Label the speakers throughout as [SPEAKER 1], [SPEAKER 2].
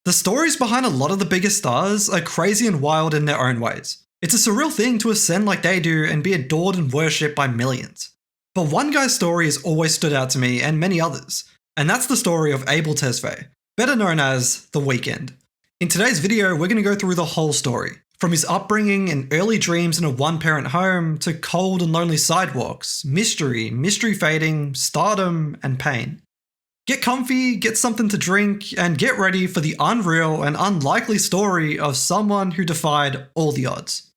[SPEAKER 1] The stories behind a lot of the biggest stars are crazy and wild in their own ways. It's a surreal thing to ascend like they do and be adored and worshipped by millions. But one guy's story has always stood out to me and many others, and that's the story of Abel Tesfaye, better known as The Weeknd. In today's video, we're going to go through the whole story, from his upbringing and early dreams in a one-parent home to cold and lonely sidewalks, mystery fading, stardom, and pain. Get comfy, get something to drink, and get ready for the unreal and unlikely story of someone who defied all the odds.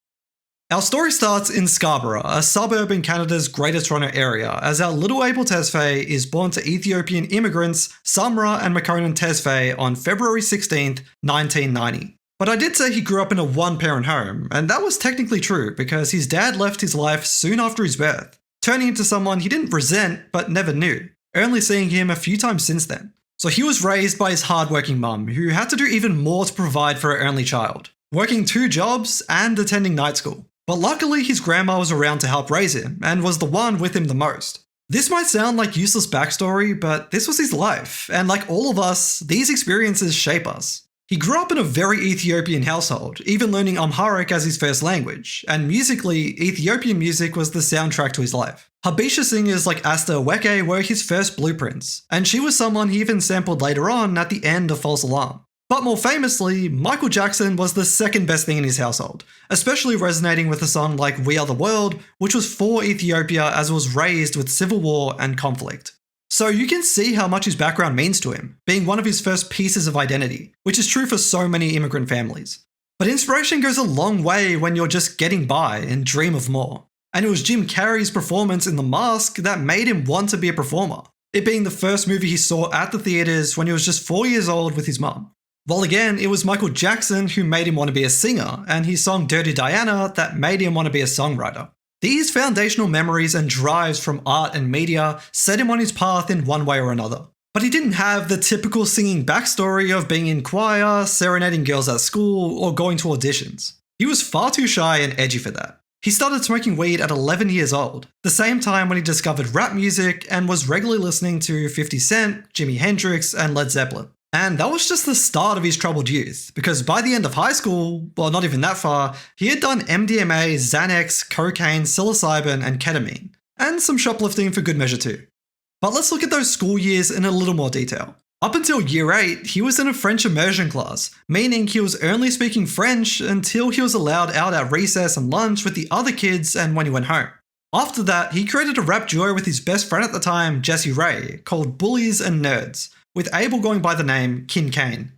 [SPEAKER 1] Our story starts in Scarborough, a suburb in Canada's Greater Toronto Area, as our little Abel Tesfaye is born to Ethiopian immigrants Samra and Makonnen Tesfaye on February 16th, 1990. But I did say he grew up in a one-parent home, and that was technically true because his dad left his life soon after his birth, turning into someone he didn't resent but never knew, only seeing him a few times since then. So he was raised by his hardworking mum, who had to do even more to provide for her only child, working 2 jobs and attending night school. But luckily his grandma was around to help raise him, and was the one with him the most. This might sound like useless backstory, but this was his life, and like all of us, these experiences shape us. He grew up in a very Ethiopian household, even learning Amharic as his first language, and musically, Ethiopian music was the soundtrack to his life. Habesha singers like Asta Oweke were his first blueprints, and she was someone he even sampled later on at the end of False Alarm. But more famously, Michael Jackson was the second best thing in his household, especially resonating with a song like We Are the World, which was for Ethiopia as it was raised with civil war and conflict. So you can see how much his background means to him, being one of his first pieces of identity, which is true for so many immigrant families. But inspiration goes a long way when you're just getting by and dream of more. And it was Jim Carrey's performance in The Mask that made him want to be a performer, it being the first movie he saw at the theatres when he was just 4 years old with his mum. While again, it was Michael Jackson who made him want to be a singer, and his song Dirty Diana that made him want to be a songwriter. These foundational memories and drives from art and media set him on his path in one way or another. But he didn't have the typical singing backstory of being in choir, serenading girls at school, or going to auditions. He was far too shy and edgy for that. He started smoking weed at 11 years old, the same time when he discovered rap music and was regularly listening to 50 Cent, Jimi Hendrix, and Led Zeppelin. And that was just the start of his troubled youth, because by the end of high school, well, not even that far, he had done MDMA, Xanax, cocaine, psilocybin, and ketamine, and some shoplifting for good measure too. But let's look at those school years in a little more detail. Up until year 8, he was in a French immersion class, meaning he was only speaking French until he was allowed out at recess and lunch with the other kids and when he went home. After that, he created a rap duo with his best friend at the time, Jesse Ray, called Bullies and Nerds, with Abel going by the name Kin Kane.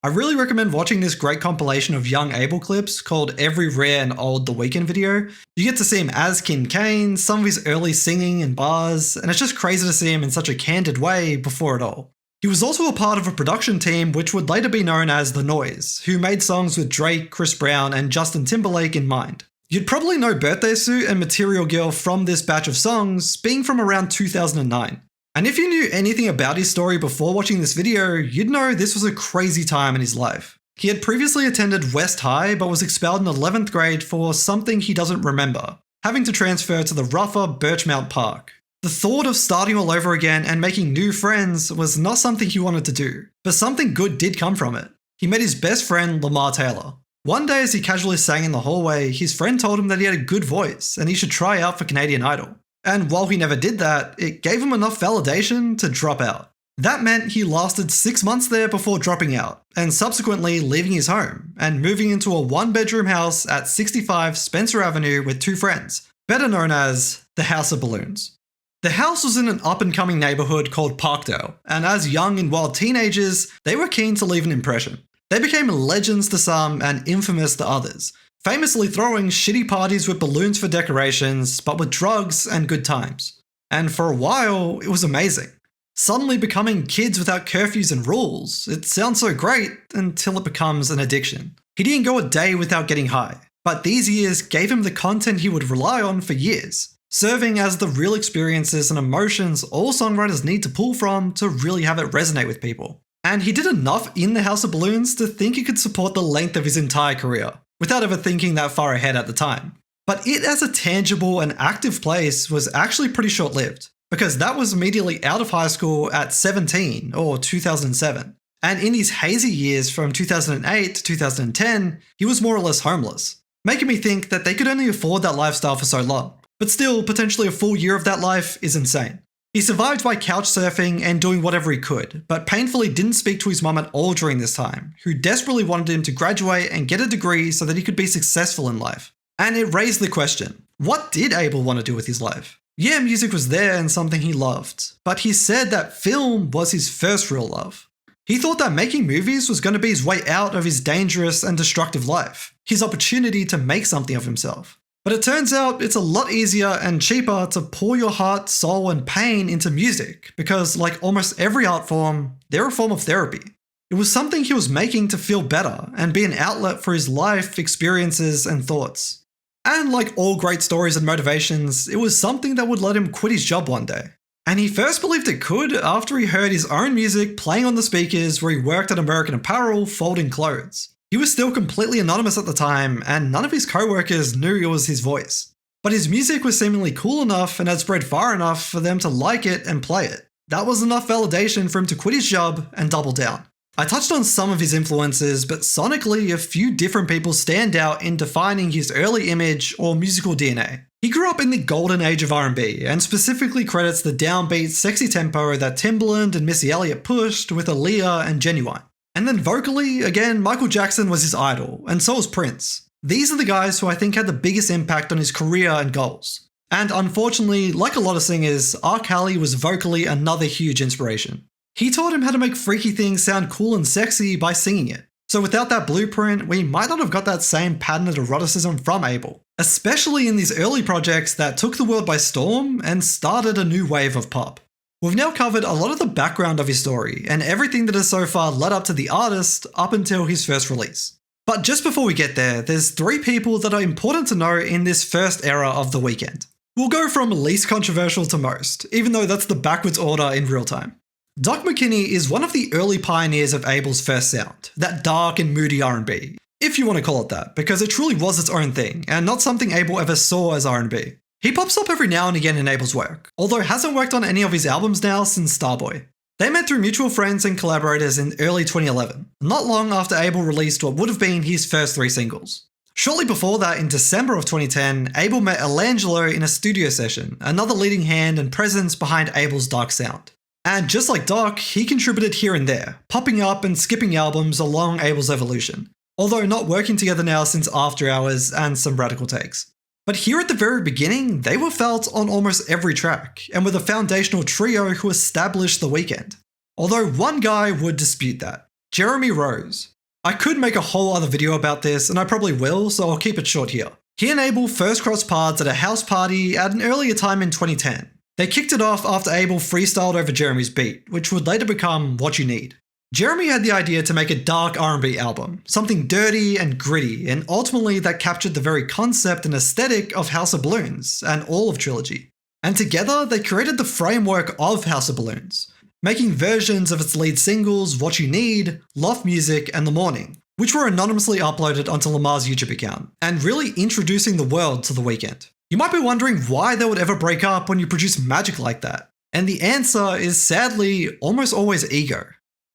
[SPEAKER 1] I really recommend watching this great compilation of young Abel clips called Every Rare and Old The Weeknd video. You get to see him as Kin Kane, some of his early singing and bars, and it's just crazy to see him in such a candid way before it all. He was also a part of a production team which would later be known as The Noise, who made songs with Drake, Chris Brown, and Justin Timberlake in mind. You'd probably know Birthday Suit and Material Girl from this batch of songs, being from around 2009. And if you knew anything about his story before watching this video, you'd know this was a crazy time in his life. He had previously attended West High but was expelled in 11th grade for something he doesn't remember, having to transfer to the rougher Birchmount Park. The thought of starting all over again and making new friends was not something he wanted to do, but something good did come from it. He met his best friend, Lamar Taylor. One day as he casually sang in the hallway, his friend told him that he had a good voice and he should try out for Canadian Idol. And while he never did that, it gave him enough validation to drop out. That meant he lasted 6 months there before dropping out, and subsequently leaving his home, and moving into a 1-bedroom house at 65 Spencer Avenue with 2 friends, better known as the House of Balloons. The house was in an up-and-coming neighbourhood called Parkdale, and as young and wild teenagers, they were keen to leave an impression. They became legends to some and infamous to others, famously throwing shitty parties with balloons for decorations, but with drugs and good times. And for a while, it was amazing. Suddenly becoming kids without curfews and rules. It sounds so great until it becomes an addiction. He didn't go a day without getting high, but these years gave him the content he would rely on for years, serving as the real experiences and emotions all songwriters need to pull from to really have it resonate with people. And he did enough in the House of Balloons to think he could support the length of his entire career, without ever thinking that far ahead at the time. But it as a tangible and active place was actually pretty short-lived, because that was immediately out of high school at 17 or 2007. And in his hazy years from 2008 to 2010, he was more or less homeless, making me think that they could only afford that lifestyle for so long. But still, potentially a full year of that life is insane. He survived by couch surfing and doing whatever he could, but painfully didn't speak to his mum at all during this time, who desperately wanted him to graduate and get a degree so that he could be successful in life. And it raised the question, what did Abel want to do with his life? Yeah, music was there and something he loved, but he said that film was his first real love. He thought that making movies was going to be his way out of his dangerous and destructive life, his opportunity to make something of himself. But it turns out it's a lot easier and cheaper to pour your heart, soul, and pain into music, because like almost every art form, they're a form of therapy. It was something he was making to feel better and be an outlet for his life, experiences, and thoughts. And like all great stories and motivations, it was something that would let him quit his job one day. And he first believed it could after he heard his own music playing on the speakers where he worked at American Apparel folding clothes. He was still completely anonymous at the time, and none of his co-workers knew it was his voice. But his music was seemingly cool enough and had spread far enough for them to like it and play it. That was enough validation for him to quit his job and double down. I touched on some of his influences, but sonically a few different people stand out in defining his early image or musical DNA. He grew up in the golden age of R&B, and specifically credits the downbeat, sexy tempo that Timbaland and Missy Elliott pushed with Aaliyah and Genuine. And then vocally, again, Michael Jackson was his idol, and so was Prince. These are the guys who I think had the biggest impact on his career and goals. And unfortunately, like a lot of singers, R. Kelly was vocally another huge inspiration. He taught him how to make freaky things sound cool and sexy by singing it. So without that blueprint, we might not have got that same patented eroticism from Abel, especially in these early projects that took the world by storm and started a new wave of pop. We've now covered a lot of the background of his story and everything that has so far led up to the artist up until his first release. But just before we get there, there's 3 people that are important to know in this first era of The Weeknd. We'll go from least controversial to most, even though that's the backwards order in real time. Doc McKinney is one of the early pioneers of Abel's first sound, that dark and moody R&B, if you want to call it that, because it truly was its own thing, and not something Abel ever saw as R&B. He pops up every now and again in Abel's work, although hasn't worked on any of his albums now since Starboy. They met through mutual friends and collaborators in early 2011, not long after Abel released what would have been his first 3 singles. Shortly before that, in December of 2010, Abel met Elangelo in a studio session, another leading hand and presence behind Abel's dark sound. And just like Doc, he contributed here and there, popping up and skipping albums along Abel's evolution, although not working together now since After Hours and some radical takes. But here at the very beginning, they were felt on almost every track, and were the foundational trio who established The Weeknd. Although one guy would dispute that, Jeremy Rose. I could make a whole other video about this, and I probably will, so I'll keep it short here. He and Abel first crossed paths at a house party at an earlier time in 2010. They kicked it off after Abel freestyled over Jeremy's beat, which would later become What You Need. Jeremy had the idea to make a dark R&B album, something dirty and gritty, and ultimately that captured the very concept and aesthetic of House of Balloons and all of Trilogy. And together they created the framework of House of Balloons, making versions of its lead singles What You Need, Loft Music, and The Morning, which were anonymously uploaded onto Lamar's YouTube account, and really introducing the world to The Weeknd. You might be wondering why they would ever break up when you produce magic like that. And the answer is sadly almost always ego.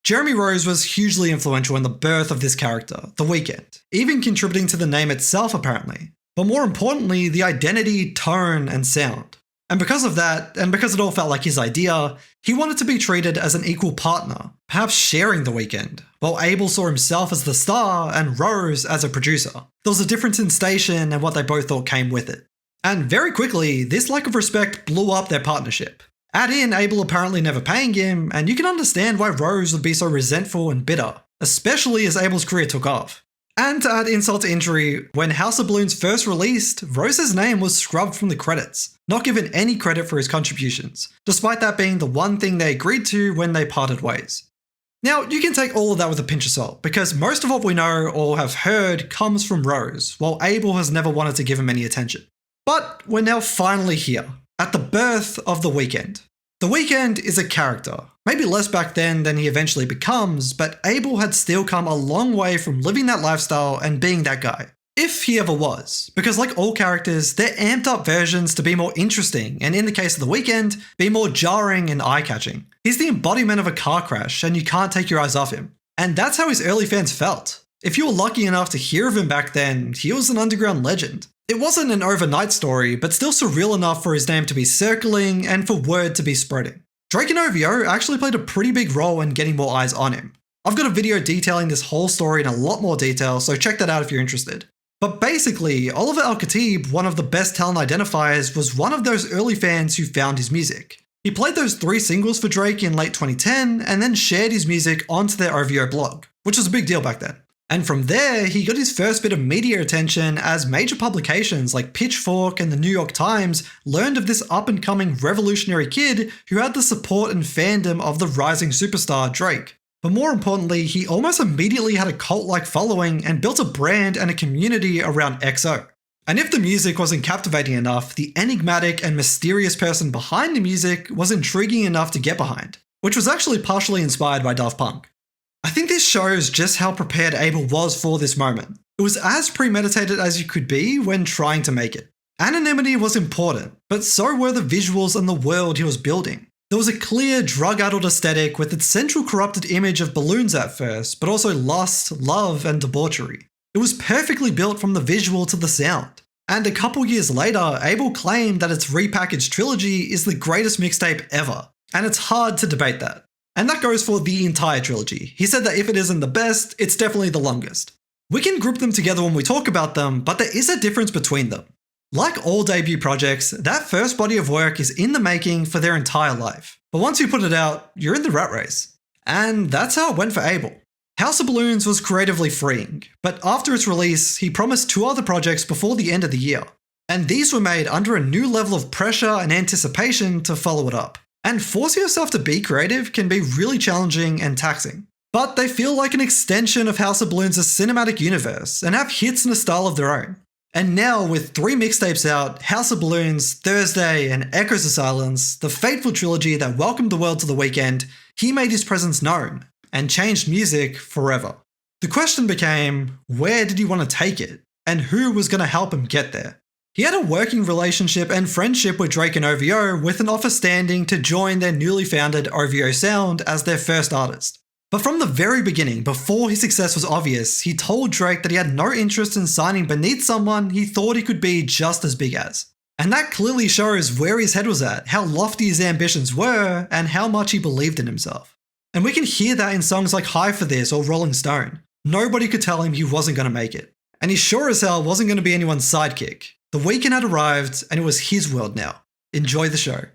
[SPEAKER 1] Jeremy Rose was hugely influential in the birth of this character, The Weeknd, even contributing to the name itself apparently. But more importantly, the identity, tone, and sound. And because of that, and because it all felt like his idea, he wanted to be treated as an equal partner, perhaps sharing The Weeknd, while Abel saw himself as the star and Rose as a producer. There was a difference in station and what they both thought came with it. And very quickly, this lack of respect blew up their partnership. Add in Abel apparently never paying him, and you can understand why Rose would be so resentful and bitter, especially as Abel's career took off. And to add insult to injury, when House of Balloons first released, Rose's name was scrubbed from the credits, not given any credit for his contributions, despite that being the one thing they agreed to when they parted ways. Now, you can take all of that with a pinch of salt, because most of what we know or have heard comes from Rose, while Abel has never wanted to give him any attention. But we're now finally here, at the birth of The Weeknd. The Weeknd is a character, maybe less back then than he eventually becomes, but Abel had still come a long way from living that lifestyle and being that guy. If he ever was, because like all characters, they're amped up versions to be more interesting, and in the case of The Weeknd, be more jarring and eye-catching. He's the embodiment of a car crash, and you can't take your eyes off him. And that's how his early fans felt. If you were lucky enough to hear of him back then, he was an underground legend. It wasn't an overnight story, but still surreal enough for his name to be circling and for word to be spreading. Drake and OVO actually played a pretty big role in getting more eyes on him. I've got a video detailing this whole story in a lot more detail, so check that out if you're interested. But basically, Oliver Al-Khatib, one of the best talent identifiers, was one of those early fans who found his music. He played those 3 singles for Drake in late 2010 and then shared his music onto their OVO blog, which was a big deal back then. And from there, he got his first bit of media attention as major publications like Pitchfork and the New York Times learned of this up-and-coming revolutionary kid who had the support and fandom of the rising superstar Drake. But more importantly, he almost immediately had a cult-like following and built a brand and a community around XO. And if the music wasn't captivating enough, the enigmatic and mysterious person behind the music was intriguing enough to get behind, which was actually partially inspired by Daft Punk. I think this shows just how prepared Abel was for this moment. It was as premeditated as you could be when trying to make it. Anonymity was important, but so were the visuals and the world he was building. There was a clear, drug-addled aesthetic with its central corrupted image of balloons at first, but also lust, love, and debauchery. It was perfectly built from the visual to the sound. And a couple years later, Abel claimed that its repackaged trilogy is the greatest mixtape ever, and it's hard to debate that. And that goes for the entire trilogy. He said that if it isn't the best, it's definitely the longest. We can group them together when we talk about them, but there is a difference between them. Like all debut projects, that first body of work is in the making for their entire life. But once you put it out, you're in the rat race. And that's how it went for Abel. House of Balloons was creatively freeing, but after its release, he promised 2 other projects before the end of the year. And these were made under a new level of pressure and anticipation to follow it up. And forcing yourself to be creative can be really challenging and taxing. But they feel like an extension of House of Balloons' cinematic universe and have hits in a style of their own. And now, with 3 mixtapes out, House of Balloons, Thursday, and Echoes of Silence, the fateful trilogy that welcomed the world to the weekend, he made his presence known and changed music forever. The question became, where did he want to take it? And who was going to help him get there? He had a working relationship and friendship with Drake and OVO with an offer standing to join their newly founded OVO Sound as their first artist. But from the very beginning, before his success was obvious, he told Drake that he had no interest in signing beneath someone he thought he could be just as big as. And that clearly shows where his head was at, how lofty his ambitions were, and how much he believed in himself. And we can hear that in songs like High for This or Rolling Stone. Nobody could tell him he wasn't going to make it. And he sure as hell wasn't going to be anyone's sidekick. The weekend had arrived, and it was his world now. Enjoy the show.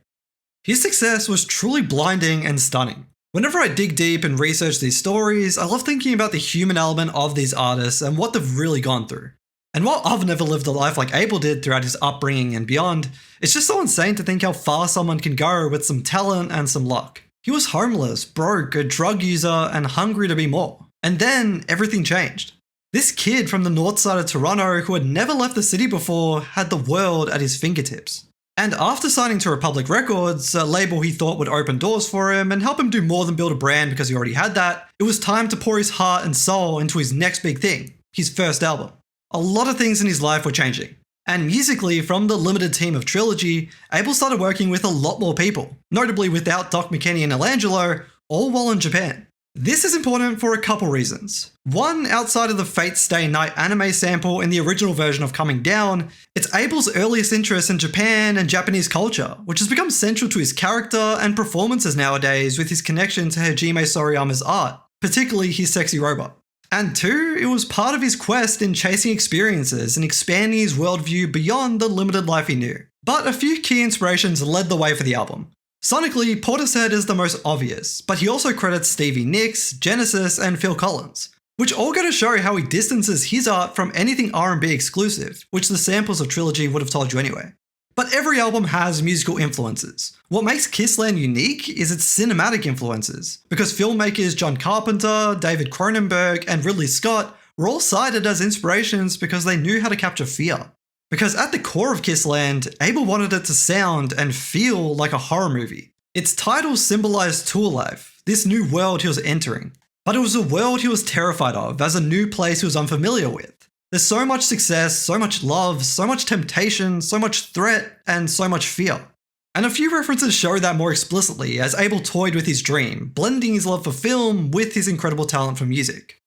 [SPEAKER 1] His success was truly blinding and stunning. Whenever I dig deep and research these stories, I love thinking about the human element of these artists and what they've really gone through. And while I've never lived a life like Abel did throughout his upbringing and beyond, it's just so insane to think how far someone can go with some talent and some luck. He was homeless, broke, a drug user, and hungry to be more. And then everything changed. This kid from the north side of Toronto who had never left the city before had the world at his fingertips. And after signing to Republic Records, a label he thought would open doors for him and help him do more than build a brand because he already had that, it was time to pour his heart and soul into his next big thing, his first album. A lot of things in his life were changing. And musically, from the limited team of Trilogy, Abel started working with a lot more people, notably without Doc McKennie and Elangelo, all while in Japan. This is important for a couple reasons. One, outside of the Fate Stay Night anime sample in the original version of Coming Down, it's Abel's earliest interest in Japan and Japanese culture, which has become central to his character and performances nowadays with his connection to Hajime Soriyama's art, particularly his sexy robot. And 2, it was part of his quest in chasing experiences and expanding his worldview beyond the limited life he knew. But a few key inspirations led the way for the album. Sonically, Portishead is the most obvious, but he also credits Stevie Nicks, Genesis, and Phil Collins, which all go to show how he distances his art from anything R&B exclusive, which the samples of Trilogy would have told you anyway. But every album has musical influences. What makes Kissland unique is its cinematic influences, because filmmakers John Carpenter, David Cronenberg, and Ridley Scott were all cited as inspirations because they knew how to capture fear. Because at the core of Kissland, Abel wanted it to sound and feel like a horror movie. Its title symbolized tour life, this new world he was entering. But it was a world he was terrified of as a new place he was unfamiliar with. There's so much success, so much love, so much temptation, so much threat, and so much fear. And a few references show that more explicitly as Abel toyed with his dream, blending his love for film with his incredible talent for music.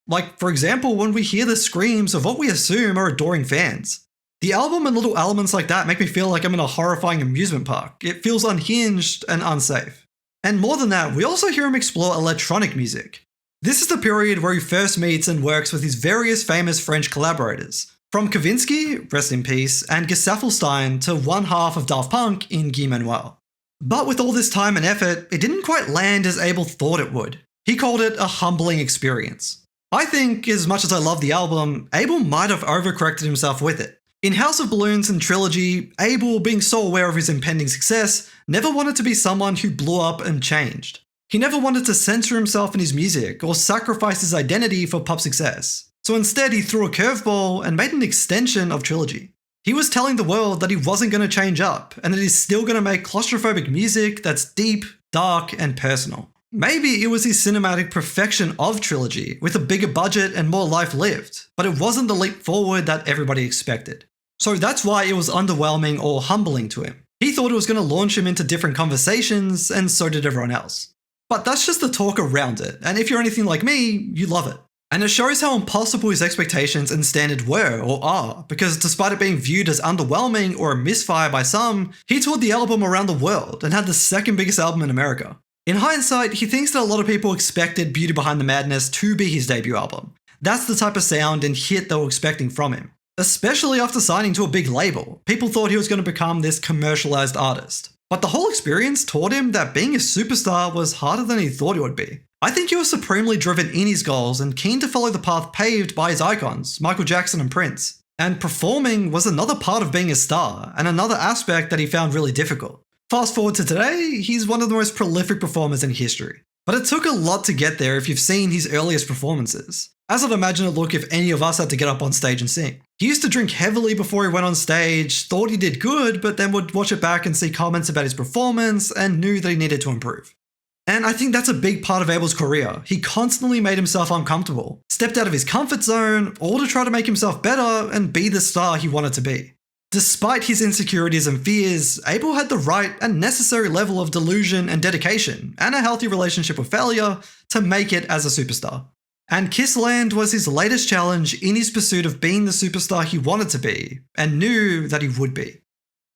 [SPEAKER 1] Like, for example, when we hear the screams of what we assume are adoring fans. The album and little elements like that make me feel like I'm in a horrifying amusement park. It feels unhinged and unsafe. And more than that, we also hear him explore electronic music. This is the period where he first meets and works with his various famous French collaborators, from Kavinsky, rest in peace, and Gesaffelstein to one half of Daft Punk in Guy Manuel. But with all this time and effort, it didn't quite land as Abel thought it would. He called it a humbling experience. I think, as much as I love the album, Abel might have overcorrected himself with it. In House of Balloons and Trilogy, Abel, being so aware of his impending success, never wanted to be someone who blew up and changed. He never wanted to censor himself in his music or sacrifice his identity for pop success. So instead, he threw a curveball and made an extension of Trilogy. He was telling the world that he wasn't going to change up, and that he's still going to make claustrophobic music that's deep, dark, and personal. Maybe it was his cinematic perfection of Trilogy, with a bigger budget and more life lived, but it wasn't the leap forward that everybody expected. So that's why it was underwhelming or humbling to him. He thought it was going to launch him into different conversations, and so did everyone else. But that's just the talk around it, and if you're anything like me, you love it. And it shows how impossible his expectations and standard were or are, because despite it being viewed as underwhelming or a misfire by some, he toured the album around the world and had the second biggest album in America. In hindsight, he thinks that a lot of people expected Beauty Behind the Madness to be his debut album. That's the type of sound and hit they were expecting from him. Especially after signing to a big label, people thought he was going to become this commercialized artist. But the whole experience taught him that being a superstar was harder than he thought it would be. I think he was supremely driven in his goals and keen to follow the path paved by his icons, Michael Jackson and Prince. And performing was another part of being a star, and another aspect that he found really difficult. Fast forward to today, he's one of the most prolific performers in history. But it took a lot to get there if you've seen his earliest performances. As I'd imagine it'd look if any of us had to get up on stage and sing. He used to drink heavily before he went on stage, thought he did good, but then would watch it back and see comments about his performance and knew that he needed to improve. And I think that's a big part of Abel's career. He constantly made himself uncomfortable, stepped out of his comfort zone, all to try to make himself better and be the star he wanted to be. Despite his insecurities and fears, Abel had the right and necessary level of delusion and dedication, and a healthy relationship with failure to make it as a superstar. And Kissland was his latest challenge in his pursuit of being the superstar he wanted to be, and knew that he would be.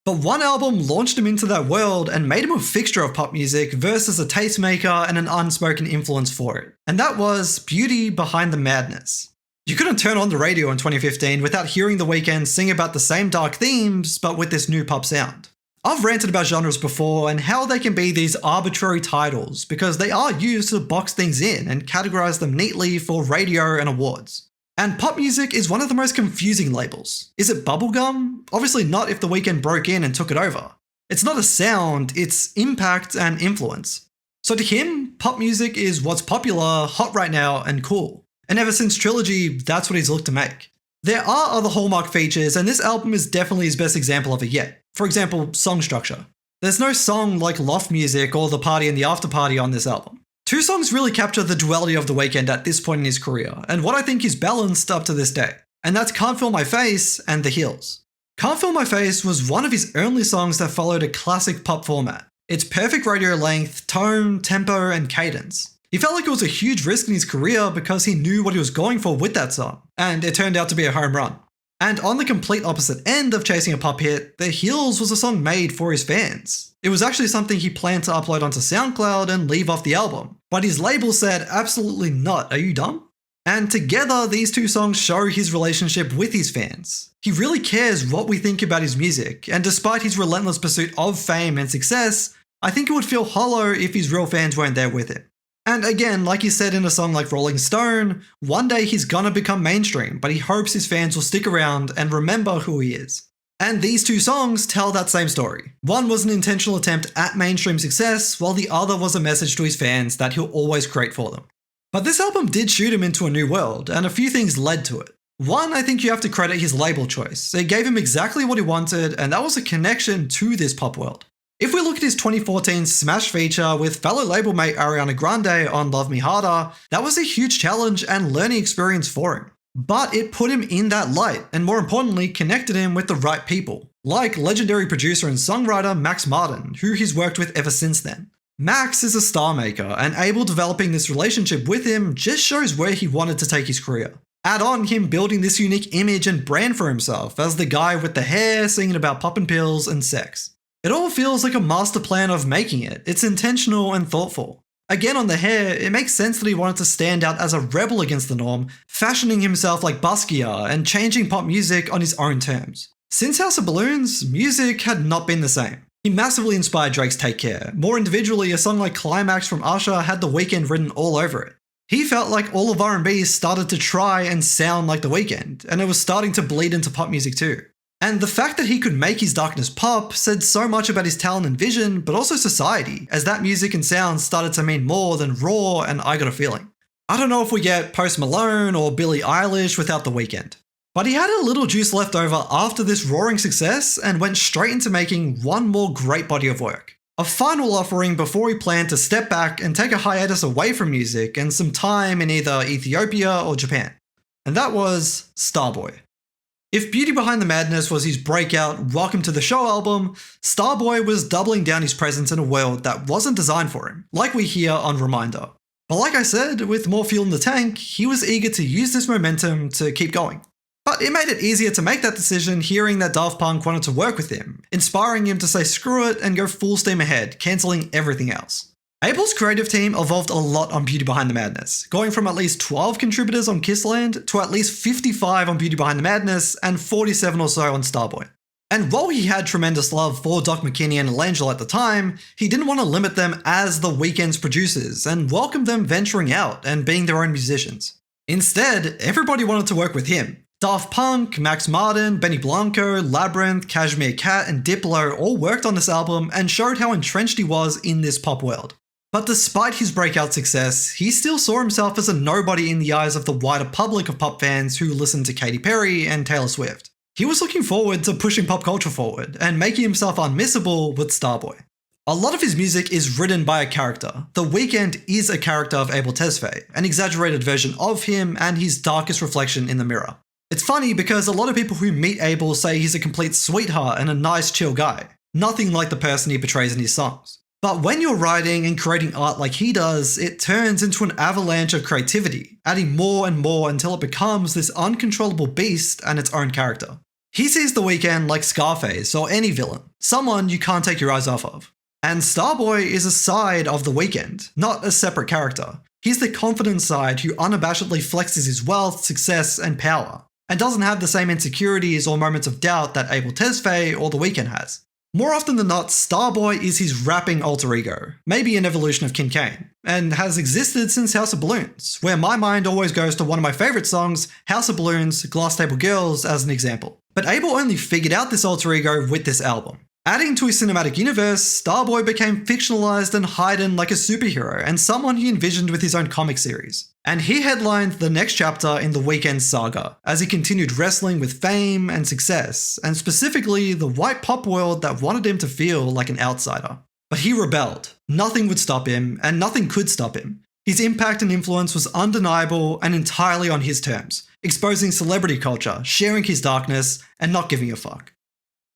[SPEAKER 1] But one album launched him into that world and made him a fixture of pop music versus a tastemaker and an unspoken influence for it. And that was Beauty Behind the Madness. You couldn't turn on the radio in 2015 without hearing The Weeknd sing about the same dark themes, but with this new pop sound. I've ranted about genres before and how they can be these arbitrary titles because they are used to box things in and categorize them neatly for radio and awards. And pop music is one of the most confusing labels. Is it bubblegum? Obviously not if The Weeknd broke in and took it over. It's not a sound, it's impact and influence. So to him, pop music is what's popular, hot right now, and cool. And ever since Trilogy, that's what he's looked to make. There are other hallmark features, and this album is definitely his best example of it yet. For example, song structure. There's no song like Loft Music or The Party and the After Party on this album. Two songs really capture the duality of The Weeknd at this point in his career, and what I think is balanced up to this day. And that's Can't Feel My Face and The Hills. Can't Feel My Face was one of his only songs that followed a classic pop format. It's perfect radio length, tone, tempo, and cadence. He felt like it was a huge risk in his career because he knew what he was going for with that song, and it turned out to be a home run. And on the complete opposite end of chasing a pop hit, The Hills was a song made for his fans. It was actually something he planned to upload onto SoundCloud and leave off the album, but his label said absolutely not, are you dumb? And together, these two songs show his relationship with his fans. He really cares what we think about his music, and despite his relentless pursuit of fame and success, I think it would feel hollow if his real fans weren't there with him. And again, like he said in a song like Rolling Stone, one day he's gonna become mainstream, but he hopes his fans will stick around and remember who he is. And these two songs tell that same story. One was an intentional attempt at mainstream success, while the other was a message to his fans that he'll always create for them. But this album did shoot him into a new world, and a few things led to it. One, I think you have to credit his label choice. It gave him exactly what he wanted, and that was a connection to this pop world. If we look at his 2014 smash feature with fellow label mate Ariana Grande on Love Me Harder, that was a huge challenge and learning experience for him. But it put him in that light, and more importantly, connected him with the right people. like legendary producer and songwriter Max Martin, who he's worked with ever since then. Max is a star maker, and Abel developing this relationship with him just shows where he wanted to take his career. Add on him building this unique image and brand for himself as the guy with the hair singing about popping pills and sex. It all feels like a master plan of making it. It's intentional and thoughtful. Again, on the hair, it makes sense that he wanted to stand out as a rebel against the norm, fashioning himself like Basquiat and changing pop music on his own terms. Since House of Balloons, music had not been the same. He massively inspired Drake's Take Care. More individually, a song like Climax from Usher had The Weeknd written all over it. He felt like all of R&B started to try and sound like The Weeknd, and it was starting to bleed into pop music too. And the fact that he could make his darkness pop said so much about his talent and vision, but also society, as that music and sound started to mean more than Raw and I Got a Feeling. I don't know if we get Post Malone or Billie Eilish without The Weeknd. But he had a little juice left over after this roaring success and went straight into making one more great body of work. A final offering before he planned to step back and take a hiatus away from music and some time in either Ethiopia or Japan. And that was Starboy. If Beauty Behind the Madness was his breakout Welcome to the Show album, Starboy was doubling down his presence in a world that wasn't designed for him, like we hear on Reminder. But like I said, with more fuel in the tank, he was eager to use this momentum to keep going. But it made it easier to make that decision hearing that Daft Punk wanted to work with him, inspiring him to say screw it and go full steam ahead, cancelling everything else. Abel's creative team evolved a lot on Beauty Behind the Madness, going from at least 12 contributors on Kissland to at least 55 on Beauty Behind the Madness and 47 or so on Starboy. And while he had tremendous love for Doc McKinney and L'Angel at the time, he didn't want to limit them as The Weeknd's producers and welcomed them venturing out and being their own musicians. Instead, everybody wanted to work with him. Daft Punk, Max Martin, Benny Blanco, Labyrinth, Cashmere Cat, and Diplo all worked on this album and showed how entrenched he was in this pop world. But despite his breakout success, he still saw himself as a nobody in the eyes of the wider public of pop fans who listened to Katy Perry and Taylor Swift. He was looking forward to pushing pop culture forward and making himself unmissable with Starboy. A lot of his music is written by a character. The Weeknd is a character of Abel Tesfaye, an exaggerated version of him and his darkest reflection in the mirror. It's funny because a lot of people who meet Abel say he's a complete sweetheart and a nice chill guy, nothing like the person he portrays in his songs. But when you're writing and creating art like he does, it turns into an avalanche of creativity, adding more and more until it becomes this uncontrollable beast and its own character. He sees The Weeknd like Scarface or any villain, someone you can't take your eyes off of. And Starboy is a side of The Weeknd, not a separate character. He's the confident side who unabashedly flexes his wealth, success, and power, and doesn't have the same insecurities or moments of doubt that Abel Tesfaye or The Weeknd has. More often than not, Starboy is his rapping alter ego, maybe an evolution of King Kane, and has existed since House of Balloons, where my mind always goes to one of my favourite songs, House of Balloons, Glass Table Girls, as an example. But Abel only figured out this alter ego with this album. Adding to his cinematic universe, Starboy became fictionalized and heightened like a superhero and someone he envisioned with his own comic series. And he headlined the next chapter in The Weeknd saga, as he continued wrestling with fame and success, and specifically the white pop world that wanted him to feel like an outsider. But he rebelled. Nothing would stop him, and nothing could stop him. His impact and influence was undeniable and entirely on his terms, exposing celebrity culture, sharing his darkness, and not giving a fuck.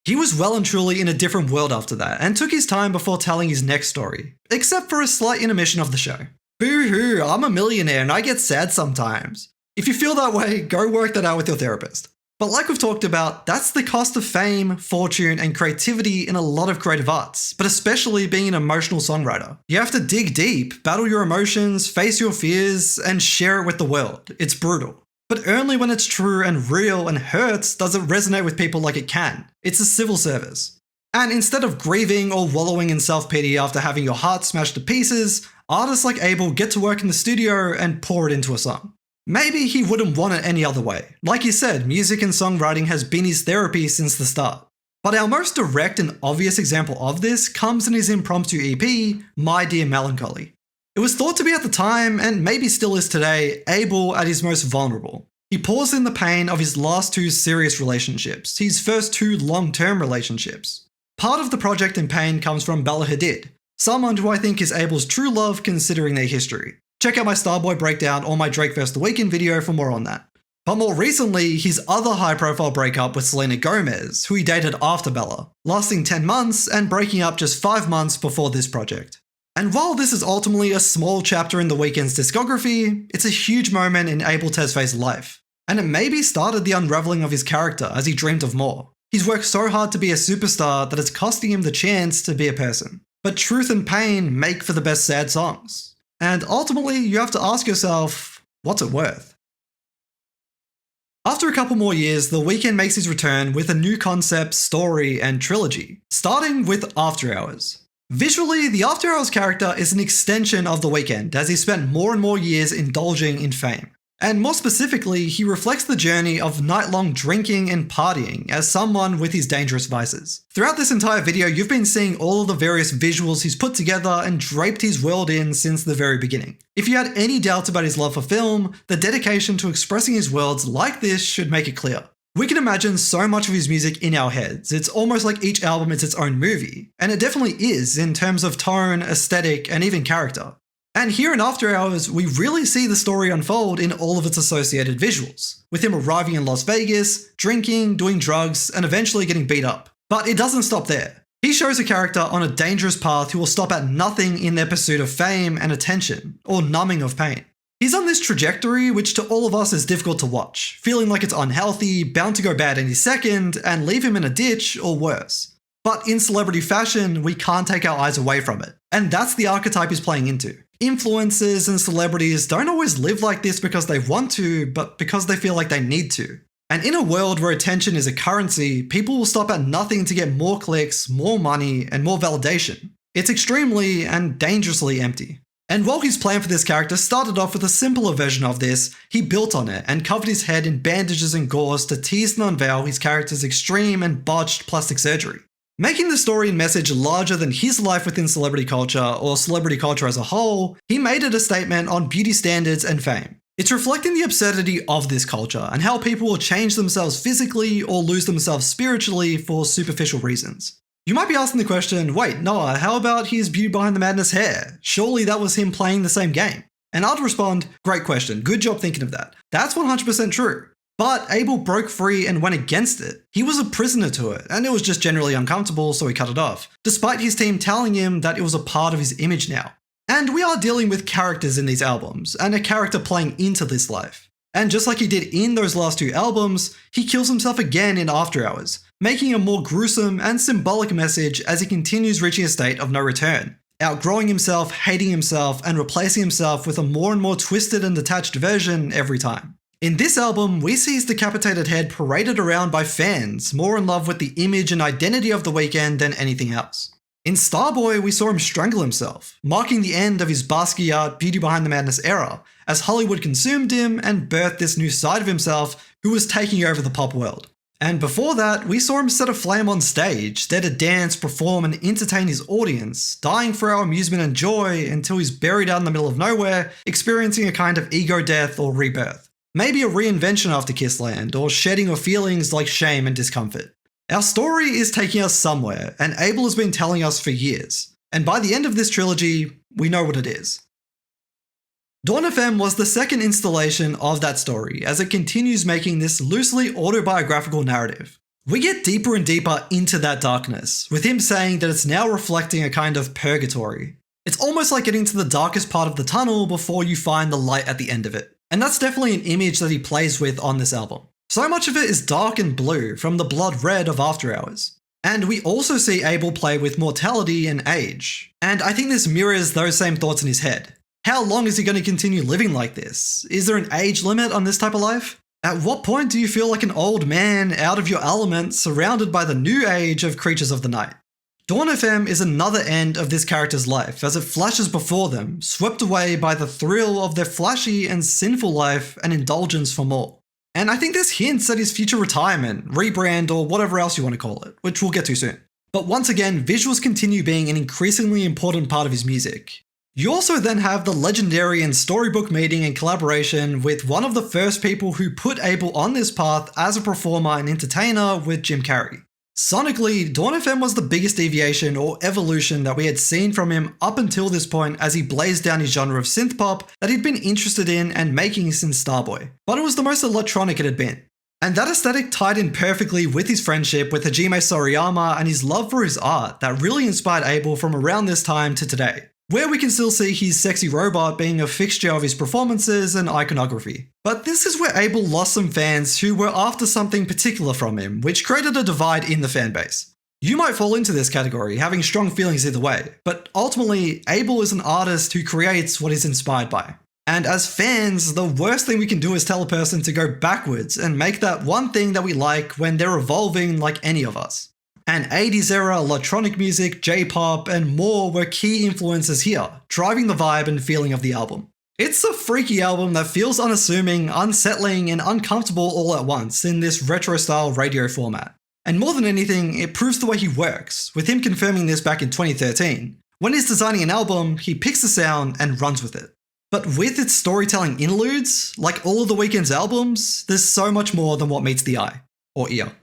[SPEAKER 1] He was well and truly in a different world after that, and took his time before telling his next story, except for a slight intermission of the show. Boo-hoo, I'm a millionaire and I get sad sometimes. If you feel that way, go work that out with your therapist. But like we've talked about, that's the cost of fame, fortune, and creativity in a lot of creative arts, but especially being an emotional songwriter. You have to dig deep, battle your emotions, face your fears, and share it with the world. It's brutal. But only when it's true and real and hurts does it resonate with people like it can. It's a civil service. And instead of grieving or wallowing in self-pity after having your heart smashed to pieces, artists like Abel get to work in the studio and pour it into a song. Maybe he wouldn't want it any other way. Like you said, music and songwriting has been his therapy since the start. But our most direct and obvious example of this comes in his impromptu EP, My Dear Melancholy. It was thought to be at the time, and maybe still is today, Abel at his most vulnerable. He pours in the pain of his last two serious relationships, his first two long-term relationships. Part of the project in pain comes from Bella Hadid, someone who I think is Abel's true love considering their history. Check out my Starboy breakdown or my Drake vs. The Weeknd video for more on that. But more recently, his other high-profile breakup with Selena Gomez, who he dated after Bella, lasting 10 months and breaking up just 5 months before this project. And while this is ultimately a small chapter in The Weeknd's discography, it's a huge moment in Abel Tesfay's life. And it maybe started the unraveling of his character as he dreamed of more. He's worked so hard to be a superstar that it's costing him the chance to be a person. But truth and pain make for the best sad songs. And ultimately, you have to ask yourself, what's it worth? After a couple more years, The Weeknd makes his return with a new concept, story, and trilogy, starting with After Hours. Visually, the After Hours character is an extension of The Weeknd as he spent more and more years indulging in fame. And more specifically, he reflects the journey of night-long drinking and partying as someone with his dangerous vices. Throughout this entire video, you've been seeing all of the various visuals he's put together and draped his world in since the very beginning. If you had any doubts about his love for film, the dedication to expressing his worlds like this should make it clear. We can imagine so much of his music in our heads. It's almost like each album is its own movie. And it definitely is in terms of tone, aesthetic, and even character. And here in After Hours, we really see the story unfold in all of its associated visuals, with him arriving in Las Vegas, drinking, doing drugs, and eventually getting beat up. But it doesn't stop there. He shows a character on a dangerous path who will stop at nothing in their pursuit of fame and attention, or numbing of pain. He's on this trajectory which to all of us is difficult to watch, feeling like it's unhealthy, bound to go bad any second, and leave him in a ditch or worse. But in celebrity fashion, we can't take our eyes away from it. And that's the archetype he's playing into. Influencers and celebrities don't always live like this because they want to, but because they feel like they need to. And in a world where attention is a currency, people will stop at nothing to get more clicks, more money, and more validation. It's extremely and dangerously empty. And while his plan for this character started off with a simpler version of this, he built on it and covered his head in bandages and gauze to tease and unveil his character's extreme and botched plastic surgery. Making the story and message larger than his life within celebrity culture or celebrity culture as a whole, he made it a statement on beauty standards and fame. It's reflecting the absurdity of this culture and how people will change themselves physically or lose themselves spiritually for superficial reasons. You might be asking the question, wait, Noah, how about his Beauty Behind the Madness hair? Surely that was him playing the same game. And I'd respond, great question, good job thinking of that. That's 100% true. But Abel broke free and went against it. He was a prisoner to it, and it was just generally uncomfortable, so he cut it off, despite his team telling him that it was a part of his image now. And we are dealing with characters in these albums, and a character playing into this life. And just like he did in those last 2 albums, he kills himself again in After Hours, making a more gruesome and symbolic message as he continues reaching a state of no return, outgrowing himself, hating himself, and replacing himself with a more and more twisted and detached version every time. In this album, we see his decapitated head paraded around by fans, more in love with the image and identity of The Weeknd than anything else. In Starboy, we saw him strangle himself, marking the end of his Basquiat Beauty Behind the Madness era, as Hollywood consumed him and birthed this new side of himself who was taking over the pop world. And before that, we saw him set aflame on stage, there to dance, perform, and entertain his audience, dying for our amusement and joy until he's buried out in the middle of nowhere, experiencing a kind of ego death or rebirth. Maybe a reinvention after Kissland, or shedding of feelings like shame and discomfort. Our story is taking us somewhere, and Abel has been telling us for years. And by the end of this trilogy, we know what it is. Dawn FM was the second installation of that story, as it continues making this loosely autobiographical narrative. We get deeper and deeper into that darkness, with him saying that it's now reflecting a kind of purgatory. It's almost like getting to the darkest part of the tunnel before you find the light at the end of it. And that's definitely an image that he plays with on this album. So much of it is dark and blue, from the blood red of After Hours. And we also see Abel play with mortality and age. And I think this mirrors those same thoughts in his head. How long is he going to continue living like this? Is there an age limit on this type of life? At what point do you feel like an old man, out of your element, surrounded by the new age of creatures of the night? Dawn FM is another end of this character's life as it flashes before them, swept away by the thrill of their flashy and sinful life and indulgence for more. And I think this hints at his future retirement, rebrand, or whatever else you want to call it, which we'll get to soon. But once again, visuals continue being an increasingly important part of his music. You also then have the legendary and storybook meeting and collaboration with one of the first people who put Abel on this path as a performer and entertainer with Jim Carrey. Sonically, Dawn FM was the biggest deviation or evolution that we had seen from him up until this point as he blazed down his genre of synthpop that he'd been interested in and making since Starboy, but it was the most electronic it had been. And that aesthetic tied in perfectly with his friendship with Hajime Sorayama and his love for his art that really inspired Abel from around this time to today, where we can still see his sexy robot being a fixture of his performances and iconography. But this is where Abel lost some fans who were after something particular from him, which created a divide in the fanbase. You might fall into this category, having strong feelings either way, but ultimately, Abel is an artist who creates what he's inspired by. And as fans, the worst thing we can do is tell a person to go backwards and make that one thing that we like when they're evolving like any of us. And 80s era electronic music, J-pop, and more were key influences here, driving the vibe and feeling of the album. It's a freaky album that feels unassuming, unsettling, and uncomfortable all at once in this retro-style radio format. And more than anything, it proves the way he works, with him confirming this back in 2013. When he's designing an album, he picks the sound and runs with it. But with its storytelling interludes, like all of The Weeknd's albums, there's so much more than what meets the eye, or ear.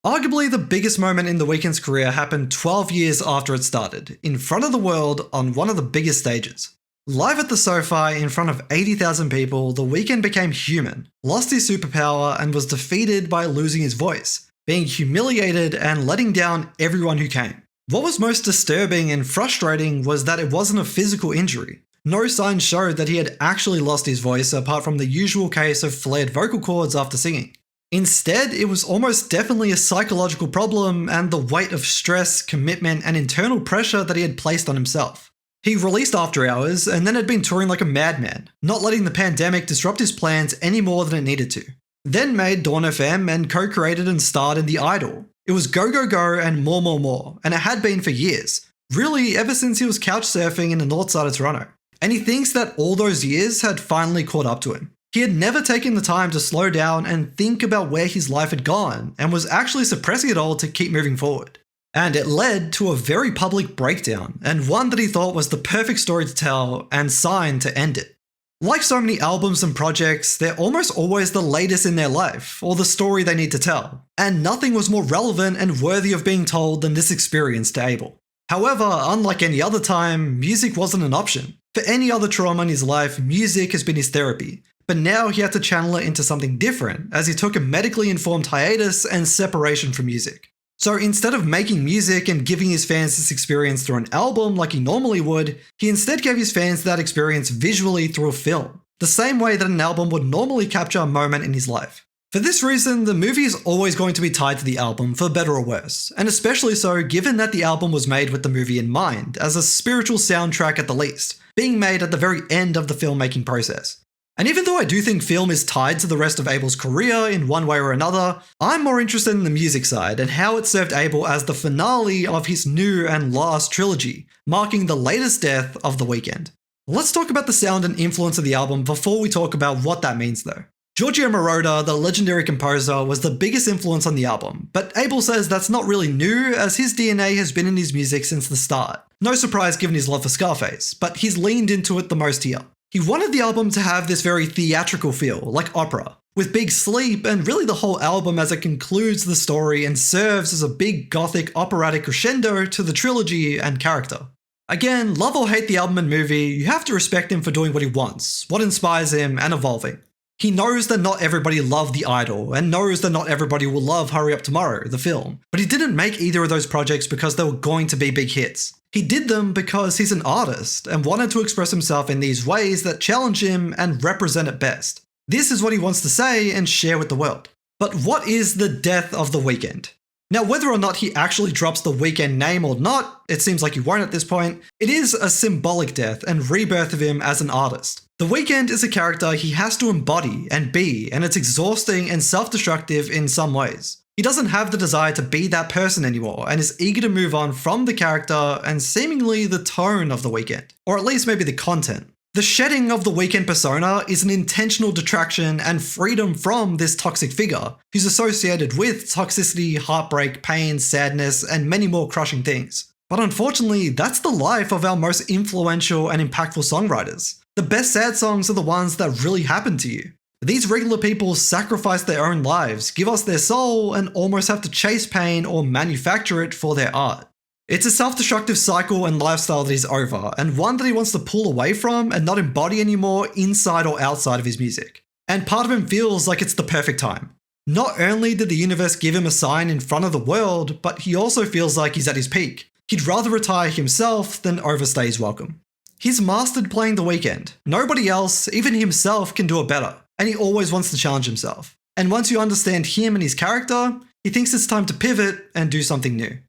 [SPEAKER 1] Arguably the biggest moment in The Weeknd's career happened 12 years after it started, in front of the world on one of the biggest stages. Live at the SoFi in front of 80,000 people, The Weeknd became human, lost his superpower and was defeated by losing his voice, being humiliated and letting down everyone who came. What was most disturbing and frustrating was that it wasn't a physical injury. No signs showed that he had actually lost his voice apart from the usual case of flared vocal cords after singing. Instead, it was almost definitely a psychological problem and the weight of stress, commitment, and internal pressure that he had placed on himself. He released After Hours and then had been touring like a madman, not letting the pandemic disrupt his plans any more than it needed to. Then made Dawn FM and co-created and starred in The Idol. It was go go go and more, and it had been for years. Really, ever since he was couch surfing in the north side of Toronto. And he thinks that all those years had finally caught up to him. He had never taken the time to slow down and think about where his life had gone and was actually suppressing it all to keep moving forward. And it led to a very public breakdown, and one that he thought was the perfect story to tell and signed to end it. Like so many albums and projects, they're almost always the latest in their life, or the story they need to tell, and nothing was more relevant and worthy of being told than this experience to Abel. However, unlike any other time, music wasn't an option. For any other trauma in his life, music has been his therapy, but now he had to channel it into something different as he took a medically informed hiatus and separation from music. So instead of making music and giving his fans this experience through an album like he normally would, he instead gave his fans that experience visually through a film, the same way that an album would normally capture a moment in his life. For this reason, the movie is always going to be tied to the album, for better or worse, and especially so given that the album was made with the movie in mind, as a spiritual soundtrack at the least, being made at the very end of the filmmaking process. And even though I do think film is tied to the rest of Abel's career in one way or another, I'm more interested in the music side and how it served Abel as the finale of his new and last trilogy, marking the latest death of The Weeknd. Let's talk about the sound and influence of the album before we talk about what that means though. Giorgio Moroder, the legendary composer, was the biggest influence on the album, but Abel says that's not really new as his DNA has been in his music since the start. No surprise given his love for Scarface, but he's leaned into it the most here. He wanted the album to have this very theatrical feel, like opera, with Big Sleep and really the whole album as it concludes the story and serves as a big gothic operatic crescendo to the trilogy and character. Again, love or hate the album and movie, you have to respect him for doing what he wants, what inspires him, and evolving. He knows that not everybody loved The Idol, and knows that not everybody will love Hurry Up Tomorrow, the film, but he didn't make either of those projects because they were going to be big hits. He did them because he's an artist and wanted to express himself in these ways that challenge him and represent it best. This is what he wants to say and share with the world. But what is the death of The Weeknd? Now, whether or not he actually drops the Weeknd name or not, it seems like he won't at this point, it is a symbolic death and rebirth of him as an artist. The Weeknd is a character he has to embody and be, and it's exhausting and self-destructive in some ways. He doesn't have the desire to be that person anymore and is eager to move on from the character and seemingly the tone of The Weeknd, or at least maybe the content. The shedding of the Weeknd persona is an intentional detraction and freedom from this toxic figure, who's associated with toxicity, heartbreak, pain, sadness, and many more crushing things. But unfortunately, that's the life of our most influential and impactful songwriters. The best sad songs are the ones that really happen to you. These regular people sacrifice their own lives, give us their soul, and almost have to chase pain or manufacture it for their art. It's a self-destructive cycle and lifestyle that he's over, and one that he wants to pull away from and not embody anymore inside or outside of his music. And part of him feels like it's the perfect time. Not only did the universe give him a sign in front of the world, but he also feels like he's at his peak. He'd rather retire himself than overstay his welcome. He's mastered playing The Weeknd. Nobody else, even himself, can do it better, and he always wants to challenge himself. And once you understand him and his character, he thinks it's time to pivot and do something new.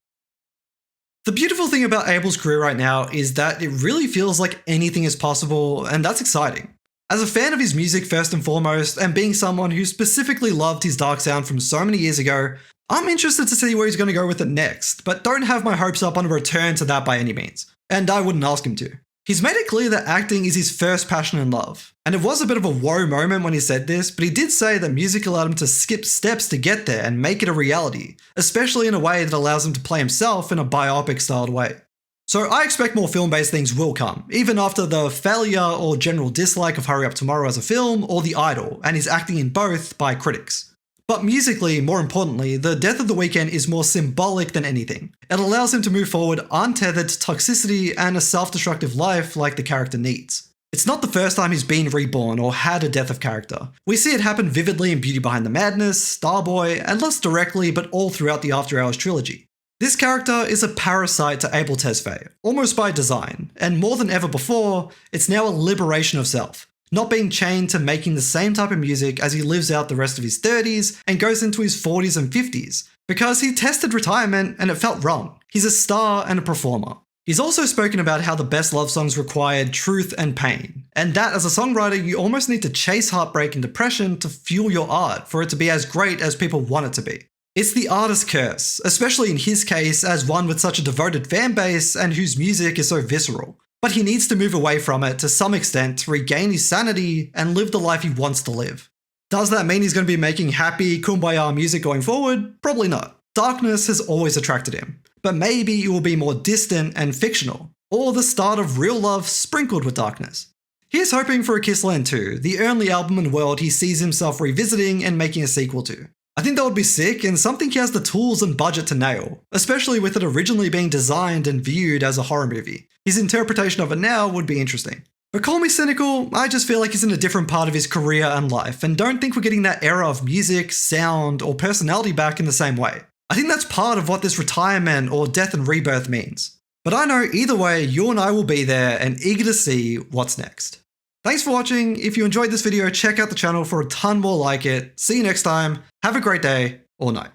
[SPEAKER 1] The beautiful thing about Abel's career right now is that it really feels like anything is possible, and that's exciting. As a fan of his music first and foremost, and being someone who specifically loved his dark sound from so many years ago, I'm interested to see where he's going to go with it next, but don't have my hopes up on a return to that by any means, and I wouldn't ask him to. He's made it clear that acting is his first passion and love, and it was a bit of a whoa moment when he said this, but he did say that music allowed him to skip steps to get there and make it a reality, especially in a way that allows him to play himself in a biopic-styled way. So I expect more film-based things will come, even after the failure or general dislike of Hurry Up Tomorrow as a film or The Idol, and his acting in both by critics. But musically, more importantly, the death of The Weeknd is more symbolic than anything. It allows him to move forward untethered to toxicity and a self-destructive life like the character needs. It's not the first time he's been reborn or had a death of character. We see it happen vividly in Beauty Behind the Madness, Starboy, and less directly but all throughout the After Hours trilogy. This character is a parasite to Abel Tesfaye, almost by design, and more than ever before, it's now a liberation of self. Not being chained to making the same type of music as he lives out the rest of his 30s and goes into his 40s and 50s, because he tested retirement and it felt wrong. He's a star and a performer. He's also spoken about how the best love songs required truth and pain, and that as a songwriter you almost need to chase heartbreak and depression to fuel your art for it to be as great as people want it to be. It's the artist's curse, especially in his case as one with such a devoted fan base and whose music is so visceral. But he needs to move away from it to some extent to regain his sanity and live the life he wants to live. Does that mean he's going to be making happy, kumbaya music going forward? Probably not. Darkness has always attracted him, but maybe it will be more distant and fictional, or the start of real love sprinkled with darkness. He's hoping for a Kissland 2, the only album in the world he sees himself revisiting and making a sequel to. I think that would be sick and something he has the tools and budget to nail, especially with it originally being designed and viewed as a horror movie. His interpretation of it now would be interesting. But call me cynical, I just feel like he's in a different part of his career and life and don't think we're getting that era of music, sound, or personality back in the same way. I think that's part of what this retirement or death and rebirth means. But I know either way, you and I will be there and eager to see what's next. Thanks for watching. If you enjoyed this video, check out the channel for a ton more like it. See you next time. Have a great day or night.